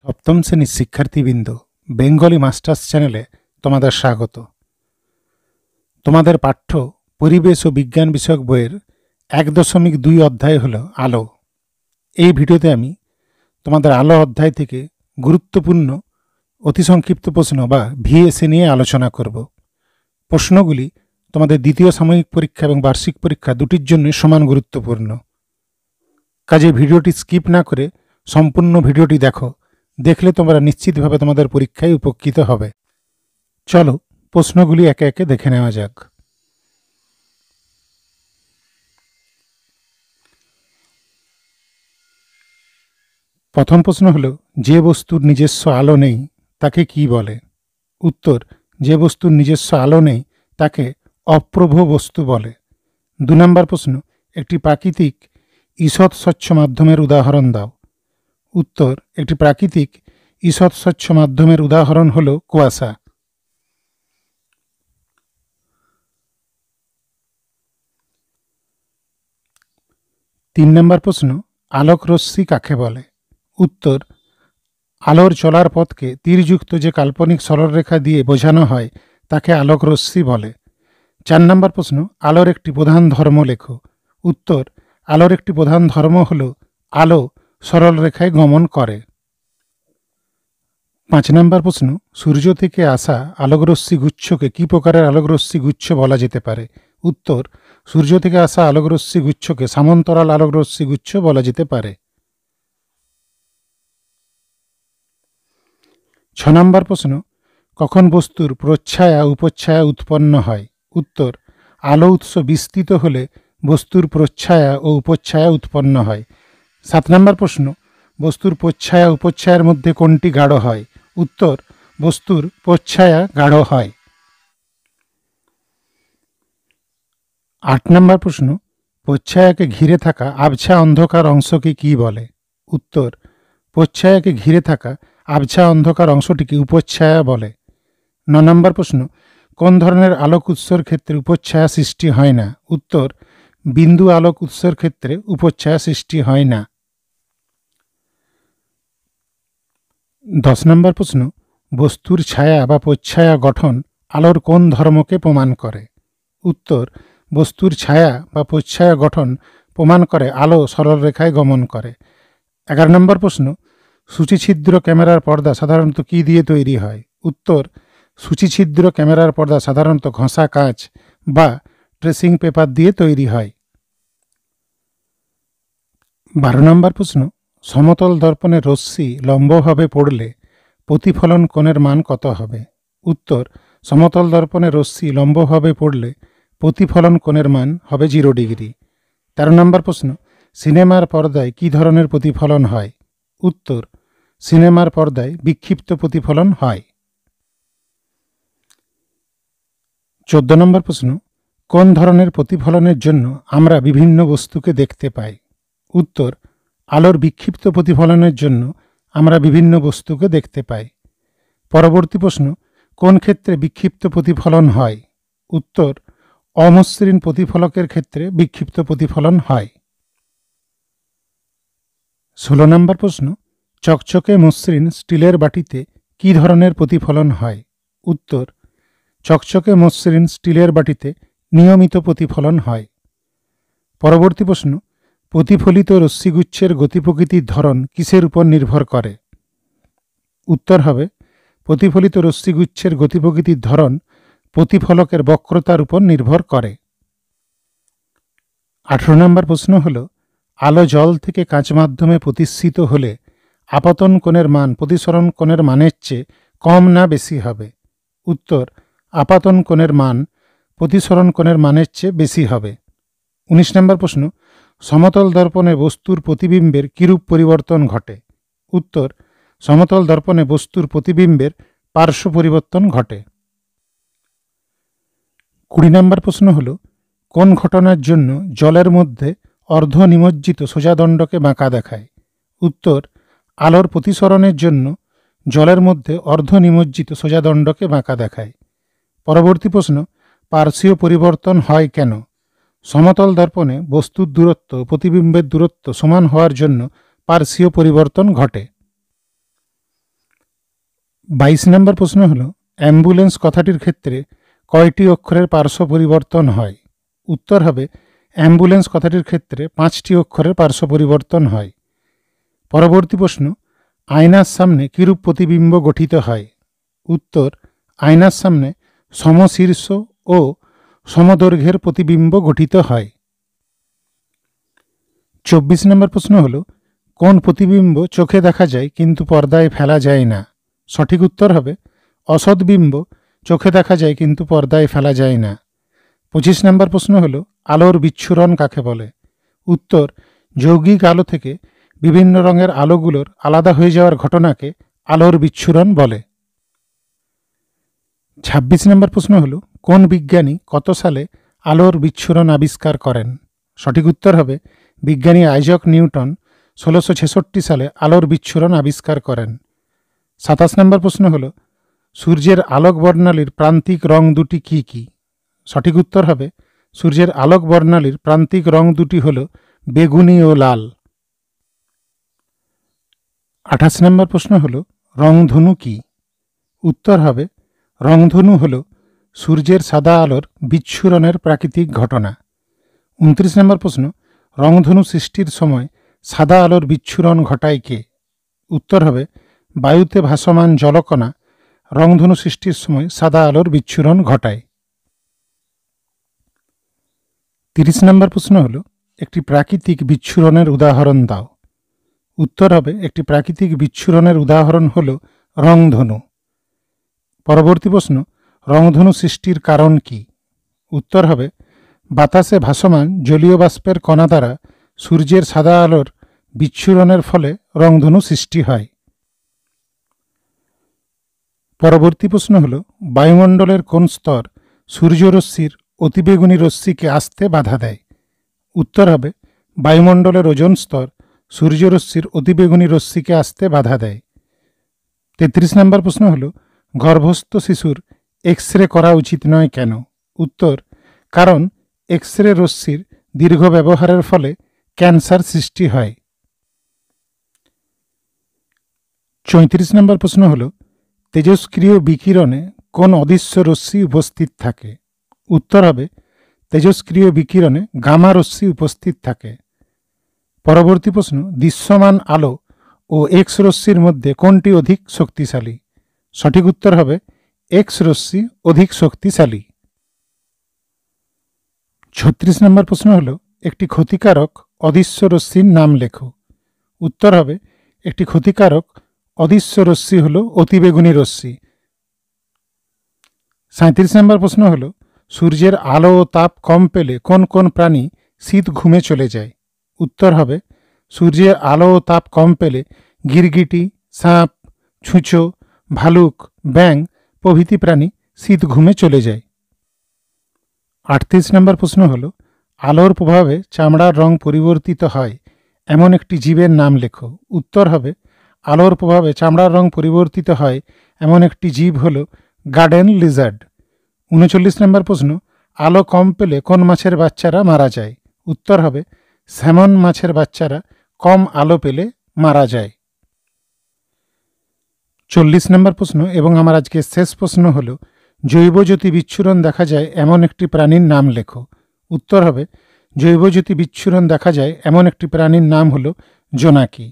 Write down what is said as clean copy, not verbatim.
সপ্তম শ্রেণীর শিক্ষার্থীবৃন্দ, বেঙ্গলি মাস্টার্স চ্যানেলে তোমাদের স্বাগত। তোমাদের পাঠ্য পরিবেশ ও বিজ্ঞান বিষয়ক বইয়ের 1.2 অধ্যায় হল আলো। এই ভিডিওতে আমি তোমাদের আলো অধ্যায় থেকে গুরুত্বপূর্ণ অতি সংক্ষিপ্ত প্রশ্ন বা ভিএসএ নিয়ে আলোচনা করব। প্রশ্নগুলি তোমাদের দ্বিতীয় সাময়িক পরীক্ষা এবং বার্ষিক পরীক্ষা দুটির জন্য সমান গুরুত্বপূর্ণ। কাজে ভিডিওটি স্কিপ না করে সম্পূর্ণ ভিডিওটি দেখো। দেখলে তোমরা নিশ্চিতভাবে তোমাদের পরীক্ষায় উপকৃত হবে। চলো প্রশ্নগুলি একে একে দেখে নেওয়া যাক। প্রথম প্রশ্ন হলো, যে বস্তুর নিজস্ব আলো নেই তাকে কি বলে? উত্তর, যে বস্তুর নিজস্ব আলো নেই তাকে অপ্রভ বস্তু বলে। 2 নম্বর প্রশ্ন, একটি প্রাকৃতিক ঈষৎ স্বচ্ছ মাধ্যমের উদাহরণ দাও। উত্তর, একটি প্রাকৃতিক ঈষৎ স্বচ্ছ মাধ্যমের উদাহরণ হল কুয়াশা। 3 নম্বর প্রশ্ন, আলোক রশ্মি কাকে বলে? উত্তর, আলোর চলার পথকে তীরযুক্ত যে কাল্পনিক সরলরেখা দিয়ে বোঝানো হয় তাকে আলোক রশ্মি বলে। 4 নম্বর প্রশ্ন, আলোর একটি প্রধান ধর্ম লেখো। উত্তর, আলোর একটি প্রধান ধর্ম হল আলো সরলরেখায় গমন করে। 5 নম্বর প্রশ্ন, সূর্য থেকে আসা আলোকরশ্মি গুচ্ছকে কী প্রকারের আলোকরশ্মি গুচ্ছ বলা যেতে পারে? উত্তর, সূর্য থেকে আসা আলোকরশ্মি গুচ্ছকে সমান্তরাল আলোকরশ্মি গুচ্ছ বলা যেতে পারে। 6 নম্বর প্রশ্ন, কখন বস্তুর প্রচ্ছায়া উপচ্ছায়া উৎপন্ন হয়? উত্তর, আলো উৎস বিস্তৃত হলে বস্তুর প্রচ্ছায়া ও উপচ্ছায়া উৎপন্ন হয়। 7 নম্বর প্রশ্ন, বস্তুর প্রচ্ছায়া উপচ্ছায়ার মধ্যে কোনটি গাঢ় হয়? উত্তর, বস্তুর প্রচ্ছায়া গাঢ় হয়। 8 নম্বর প্রশ্ন, প্রচ্ছায়াকে ঘিরে থাকা আবছা অন্ধকার অংশকে কি বলে? উত্তর, প্রচ্ছায়াকে ঘিরে থাকা আবছা অন্ধকার অংশটিকে উপচ্ছায়া বলে। 9 নম্বর প্রশ্ন, কোন ধরনের আলোক উৎসের ক্ষেত্রে উপচ্ছায়া সৃষ্টি হয় না? উত্তর, বিন্দু আলোক উৎসের ক্ষেত্রে উপচ্ছায়া সৃষ্টি হয় না। 10 নম্বর প্রশ্ন, বস্তুর ছায়া বা প্রচ্ছায়া গঠন আলোর কোন ধর্মকে প্রমাণ করে? উত্তর, বস্তুর ছায়া বা প্রচ্ছায়া গঠন প্রমাণ করে আলো সরলরেখায় গমন করে। 11 নম্বর প্রশ্ন, সূচিছিদ্র ক্যামেরার পর্দা সাধারণত কী দিয়ে তৈরি হয়? উত্তর, সূচিছিদ্র ক্যামেরার পর্দা সাধারণত ঘষা কাঁচ বা ট্রেসিং পেপার দিয়ে তৈরি হয়। 12 নম্বর প্রশ্ন, সমতল দর্পণে রশ্মি লম্বভাবে পড়লে প্রতিফলন কোণের মান কত হবে? উত্তর, সমতল দর্পণে রশ্মি লম্বভাবে পড়লে প্রতিফলন কোণের মান হবে 0 ডিগ্রি। 13 নম্বর প্রশ্ন, সিনেমার পর্দায় কী ধরনের প্রতিফলন হয়? উত্তর, সিনেমার পর্দায় বিক্ষিপ্ত প্রতিফলন হয়। 14 নম্বর প্রশ্ন, কোন ধরনের প্রতিফলনের জন্য আমরা বিভিন্ন বস্তুকে দেখতে পাই? উত্তর, আলোর বিক্ষিপ্ত প্রতিফলনের জন্য আমরা বিভিন্ন বস্তুকে দেখতে পাই। পরবর্তী প্রশ্ন, কোন ক্ষেত্রে বিক্ষিপ্ত প্রতিফলন হয়? উত্তর, অমসৃণ প্রতিফলকের ক্ষেত্রে বিক্ষিপ্ত প্রতিফলন হয়। 16 নম্বর প্রশ্ন, চকচকে মসৃণ স্টিলের বাটিতে কী ধরনের প্রতিফলন হয়? উত্তর, চকচকে মসৃণ স্টিলের বাটিতে নিয়মিত প্রতিফলন হয়। পরবর্তী প্রশ্ন, প্রতিফলিত রশ্মিগুচ্ছের গতিপ্রকৃতির ধরন কিসের উপর নির্ভর করে? উত্তর হবে, প্রতিফলিত রশ্মিগুচ্ছের গতিপ্রকৃতির ধরন প্রতিফলকের বক্রতার উপর নির্ভর করে। 18 নম্বর প্রশ্ন হল, আলো জল থেকে কাঁচ মাধ্যমে প্রতিসৃত হলে আপতন কোণের মান প্রতিসরণ কোণের মানের চেয়ে কম না বেশি হবে? উত্তর, আপাতন কোণের মান প্রতিসরণ কোণের মানের চেয়ে বেশি হবে। 19 নম্বর প্রশ্ন, সমতল দর্পণে বস্তুর প্রতিবিম্বের কিরূপ পরিবর্তন ঘটে? উত্তর, সমতল দর্পণে বস্তুর প্রতিবিম্বের পার্শ্ব পরিবর্তন ঘটে। 20 নম্বর প্রশ্ন হল, কোন ঘটনার জন্য জলের মধ্যে অর্ধ নিমজ্জিত সোজাদণ্ডকে বাঁকা দেখায়? উত্তর, আলোর প্রতিসরণের জন্য জলের মধ্যে অর্ধ নিমজ্জিত সোজাদণ্ডকে বাঁকা দেখায়। পরবর্তী প্রশ্ন, পার্শ্বীয় পরিবর্তন হয় কেন? সমতল দর্পণে বস্তুর দূরত্ব প্রতিবিম্বের দূরত্ব সমান হওয়ার জন্য পার্শ্বীয় পরিবর্তন ঘটে। 22 নম্বর প্রশ্ন হলো অ্যাম্বুলেন্স কথাটির ক্ষেত্রে কয়টি অক্ষরের পার্শ্ব পরিবর্তন হয়? উত্তর হবে অ্যাম্বুলেন্স কথাটির ক্ষেত্রে 5টি অক্ষরের পার্শ্ব পরিবর্তন হয়। পরবর্তী প্রশ্ন, আয়নার সামনে কিরূপ প্রতিবিম্ব গঠিত হয়? উত্তর, আয়নার সামনে সমশীর্ষ ও সমদৈর্ঘ্যের প্রতিবিম্ব গঠিত হয়। 24 নম্বর প্রশ্ন হলো কোন প্রতিবিম্ব চোখে দেখা যায় কিন্তু পর্দায় ফেলা যায় না? সঠিক উত্তর হবে অসৎবিম্ব চোখে দেখা যায় কিন্তু পর্দায় ফেলা যায় না। 25 নম্বর প্রশ্ন হলো আলোর বিচ্ছুরণ কাকে বলে? উত্তর, যৌগিক আলো থেকে বিভিন্ন রঙের আলোগুলোর আলাদা হয়ে যাওয়ার ঘটনাকে আলোর বিচ্ছুরণ বলে। 26 নম্বর প্রশ্ন হলো কোন বিজ্ঞানী কত সালে আলোর বিচ্ছুরণ আবিষ্কার করেন? সঠিক উত্তর হবে বিজ্ঞানী আইজাক নিউটন 1666 সালে আলোর বিচ্ছুরণ আবিষ্কার করেন। 27 নম্বর প্রশ্ন হলো সূর্যের আলোক বর্ণালীর প্রান্তিক রং দুটি কি কি? সঠিক উত্তর হবে সূর্যের আলোক বর্ণালীর প্রান্তিক রং দুটি হল বেগুনি ও লাল। 28 নম্বর প্রশ্ন হলো রংধনু কি? উত্তর হবে রংধনু হল সূর্যের সাদা আলোর বিচ্ছুরণের প্রাকৃতিক ঘটনা। 29 নম্বর প্রশ্ন রংধনু সৃষ্টির সময় সাদা আলোর বিচ্ছুরণ ঘটায় কে? উত্তর হবে বায়ুতে ভাসমান জলকণা রংধনু সৃষ্টির সময় সাদা আলোর বিচ্ছুরণ ঘটায়। 30 নম্বর প্রশ্ন হলো একটি প্রাকৃতিক বিচ্ছুরণের উদাহরণ দাও। উত্তর হবে একটি প্রাকৃতিক বিচ্ছুরণের উদাহরণ হল রংধনু। পরবর্তী প্রশ্ন রংধনু সৃষ্টির কারণ কি? উত্তর হবে বাতাসে ভাসমান জলীয় বাষ্পের কণা দ্বারা সূর্যের সাদা আলোর বিচ্ছুরণের ফলে রংধনু সৃষ্টি হয়। পরবর্তী প্রশ্ন হল বায়ুমণ্ডলের কোন স্তর সূর্যরশ্মির অতিবেগুনি রশ্মিকে আসতে বাধা দেয়? উত্তর হবে বায়ুমণ্ডলের ওজোন স্তর সূর্যরশ্মির অতিবেগুনি রশ্মিকে আসতে বাধা দেয়। 33 নম্বর প্রশ্ন হল গর্ভস্থ শিশুর এক্স রে করা উচিত নয় কেন? উত্তর, কারণ এক্স রে রশ্মির দীর্ঘ ব্যবহারের ফলে ক্যান্সার সৃষ্টি হয়। 34 নম্বর প্রশ্ন হল তেজস্ক্রিয় বিকিরণে কোন অদৃশ্য রশ্মি উপস্থিত থাকে? উত্তর হবে তেজস্ক্রিয় বিকিরণে গামা রশ্মি উপস্থিত থাকে। পরবর্তী প্রশ্ন দৃশ্যমান আলো ও এক্স রশ্মির মধ্যে কোনটি অধিক শক্তিশালী? সঠিক উত্তর হবে এক্স রশ্মি অধিক শক্তিশালী। 36 নম্বর প্রশ্ন হল একটি ক্ষতিকারক অদৃশ্য রশ্মির নাম লেখো। উত্তর হবে একটি ক্ষতিকারক অদৃশ্য রশ্মি হল অতিবেগুনি রশ্মি। 37 নম্বর প্রশ্ন হল সূর্যের আলো ও তাপ কম পেলে কোন কোন প্রাণী শীত ঘুমে চলে যায়? উত্তর হবে সূর্যের আলো ও তাপ কম পেলে গিরগিটি, সাপ, ছুঁচো, ভালুক, ব্যাঙ প্রভৃতি প্রাণী শীত ঘুমে চলে যায়। 38 নম্বর প্রশ্ন হল আলোর প্রভাবে চামড়ার রং পরিবর্তিত হয় এমন একটি জীবের নাম লেখো। উত্তর হবে আলোর প্রভাবে চামড়ার রং পরিবর্তিত হয় এমন একটি জীব হল গার্ডেন লিজার্ড। 39 নম্বর প্রশ্ন আলো কম পেলে কোন মাছের বাচ্চারা মারা যায়? উত্তর হবে স্যামন মাছের বাচ্চারা কম আলো পেলে মারা যায়। 40 নম্বর প্রশ্ন এবং আমার আজকে শেষ প্রশ্ন হল জৈবজ্যোতি বিচ্ছুরণ দেখা যায় এমন একটি প্রাণীর নাম লেখো। উত্তর হবে জৈবজ্যোতি বিচ্ছুরণ দেখা যায় এমন একটি প্রাণীর নাম হল জোনাকি।